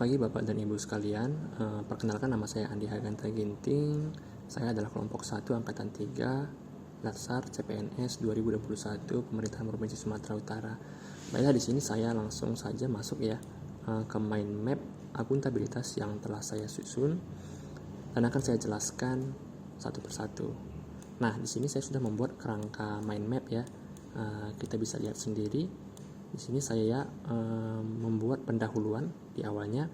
pagi Bapak dan Ibu sekalian. Perkenalkan, nama saya Andi Haganta Ginting. Saya adalah kelompok 1 angkatan 3 Latsar CPNS 2021 Pemerintahan Provinsi Sumatera Utara. Baiklah, di sini saya langsung saja masuk ya ke mind map akuntabilitas yang telah saya susun dan akan saya jelaskan satu persatu. Nah, di sini saya sudah membuat kerangka mind map ya. Kita bisa lihat sendiri. Di sini saya membuat pendahuluan di awalnya,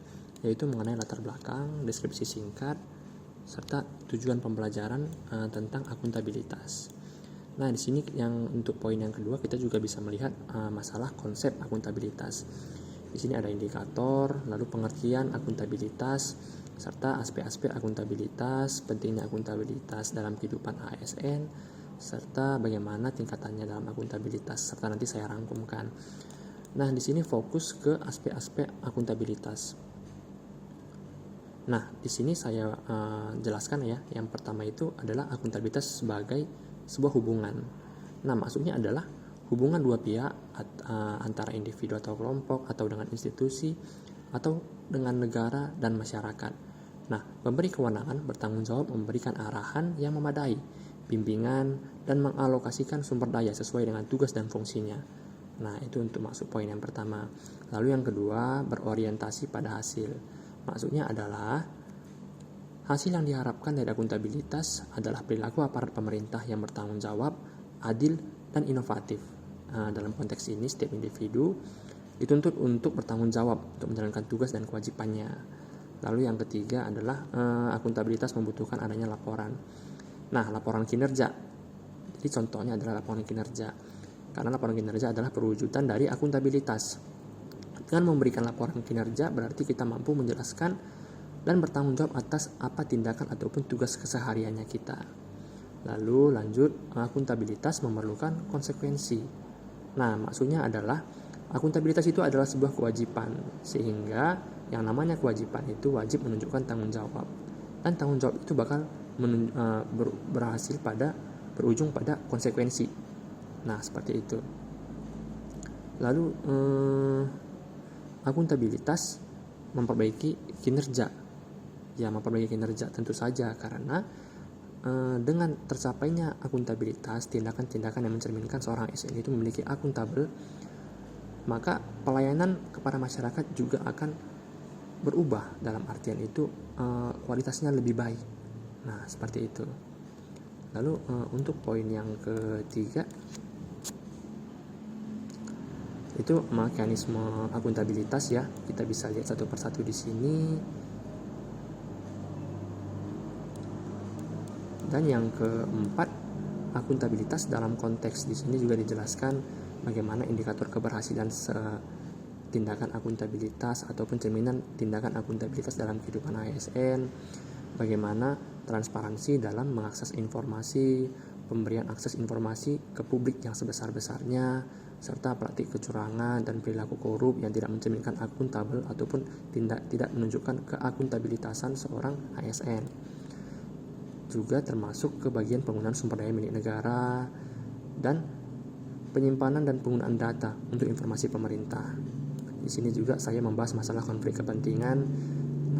yaitu mengenai latar belakang, deskripsi singkat, serta tujuan pembelajaran tentang akuntabilitas. Nah, di sini yang untuk poin yang kedua kita juga bisa melihat masalah konsep akuntabilitas. Di sini ada indikator, lalu pengertian akuntabilitas, serta aspek-aspek akuntabilitas, pentingnya akuntabilitas dalam kehidupan ASN, serta bagaimana tingkatannya dalam akuntabilitas, serta nanti saya rangkumkan. Nah, di sini fokus ke aspek-aspek akuntabilitas. Nah, di sini saya jelaskan ya. Yang pertama itu adalah akuntabilitas sebagai sebuah hubungan. Nah, maksudnya adalah hubungan dua pihak antara individu atau kelompok, atau dengan institusi, atau dengan negara dan masyarakat. Nah, memberi kewenangan bertanggung jawab memberikan arahan yang memadai, bimbingan, dan mengalokasikan sumber daya sesuai dengan tugas dan fungsinya. Nah, itu untuk masuk poin yang pertama. Lalu yang kedua, berorientasi pada hasil. Maksudnya adalah hasil yang diharapkan dari akuntabilitas adalah perilaku aparat pemerintah yang bertanggung jawab, adil, dan inovatif. Dalam konteks ini, setiap individu dituntut untuk bertanggung jawab untuk menjalankan tugas dan kewajibannya. Lalu yang ketiga adalah akuntabilitas membutuhkan adanya laporan. Nah, laporan kinerja. Jadi contohnya adalah laporan kinerja. Karena laporan kinerja adalah perwujudan dari akuntabilitas. Dengan memberikan laporan kinerja berarti kita mampu menjelaskan dan bertanggung jawab atas apa tindakan ataupun tugas kesehariannya kita. Lalu lanjut, akuntabilitas memerlukan konsekuensi. Nah, maksudnya adalah akuntabilitas itu adalah sebuah kewajiban, sehingga yang namanya kewajiban itu wajib menunjukkan tanggung jawab. Dan tanggung jawab itu bakal berujung pada konsekuensi. Nah, seperti itu. Lalu akuntabilitas memperbaiki kinerja. Ya, memperbaiki kinerja tentu saja karena dengan tercapainya akuntabilitas, tindakan-tindakan yang mencerminkan seorang ASN itu memiliki akuntabel, maka pelayanan kepada masyarakat juga akan berubah, dalam artian itu kualitasnya lebih baik. Nah, seperti itu. Lalu untuk poin yang ketiga itu mekanisme akuntabilitas ya. Kita bisa lihat satu persatu di sini. Dan yang keempat, akuntabilitas dalam konteks di sini juga dijelaskan bagaimana indikator keberhasilan tindakan akuntabilitas ataupun cerminan tindakan akuntabilitas dalam kehidupan ASN, bagaimana transparansi dalam mengakses informasi, pemberian akses informasi ke publik yang sebesar-besarnya, serta praktik kecurangan dan perilaku korup yang tidak mencerminkan akuntabel ataupun tidak menunjukkan keakuntabilitasan seorang ASN. Juga termasuk ke bagian penggunaan sumber daya milik negara dan penyimpanan dan penggunaan data untuk informasi pemerintah. Di sini juga saya membahas masalah konflik kepentingan.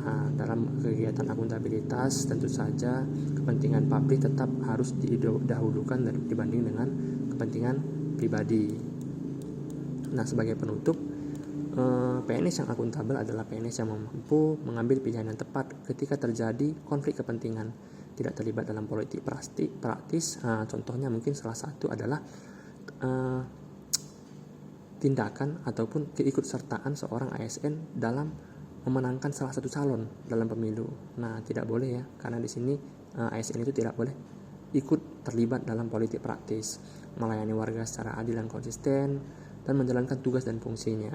Nah, dalam kegiatan akuntabilitas tentu saja kepentingan publik tetap harus didahulukan dibanding dengan kepentingan pribadi. Nah, sebagai penutup, PNS yang akuntabel adalah PNS yang mampu mengambil pilihan yang tepat ketika terjadi konflik kepentingan, tidak terlibat dalam politik praktis. Contohnya mungkin salah satu adalah tindakan ataupun keikutsertaan seorang ASN dalam memenangkan salah satu calon dalam pemilu. Nah, tidak boleh ya, karena di sini ASN itu tidak boleh ikut terlibat dalam politik praktis, melayani warga secara adil dan konsisten, dan menjalankan tugas dan fungsinya.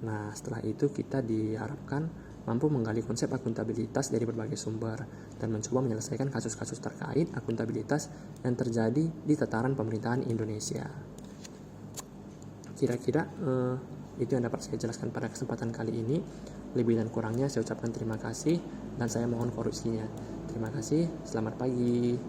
Nah, setelah itu kita diharapkan mampu menggali konsep akuntabilitas dari berbagai sumber dan mencoba menyelesaikan kasus-kasus terkait akuntabilitas yang terjadi di tataran pemerintahan Indonesia. Kira-kira itu yang dapat saya jelaskan pada kesempatan kali ini. Lebih dan kurangnya saya ucapkan terima kasih dan saya mohon koreksinya. Terima kasih, selamat pagi.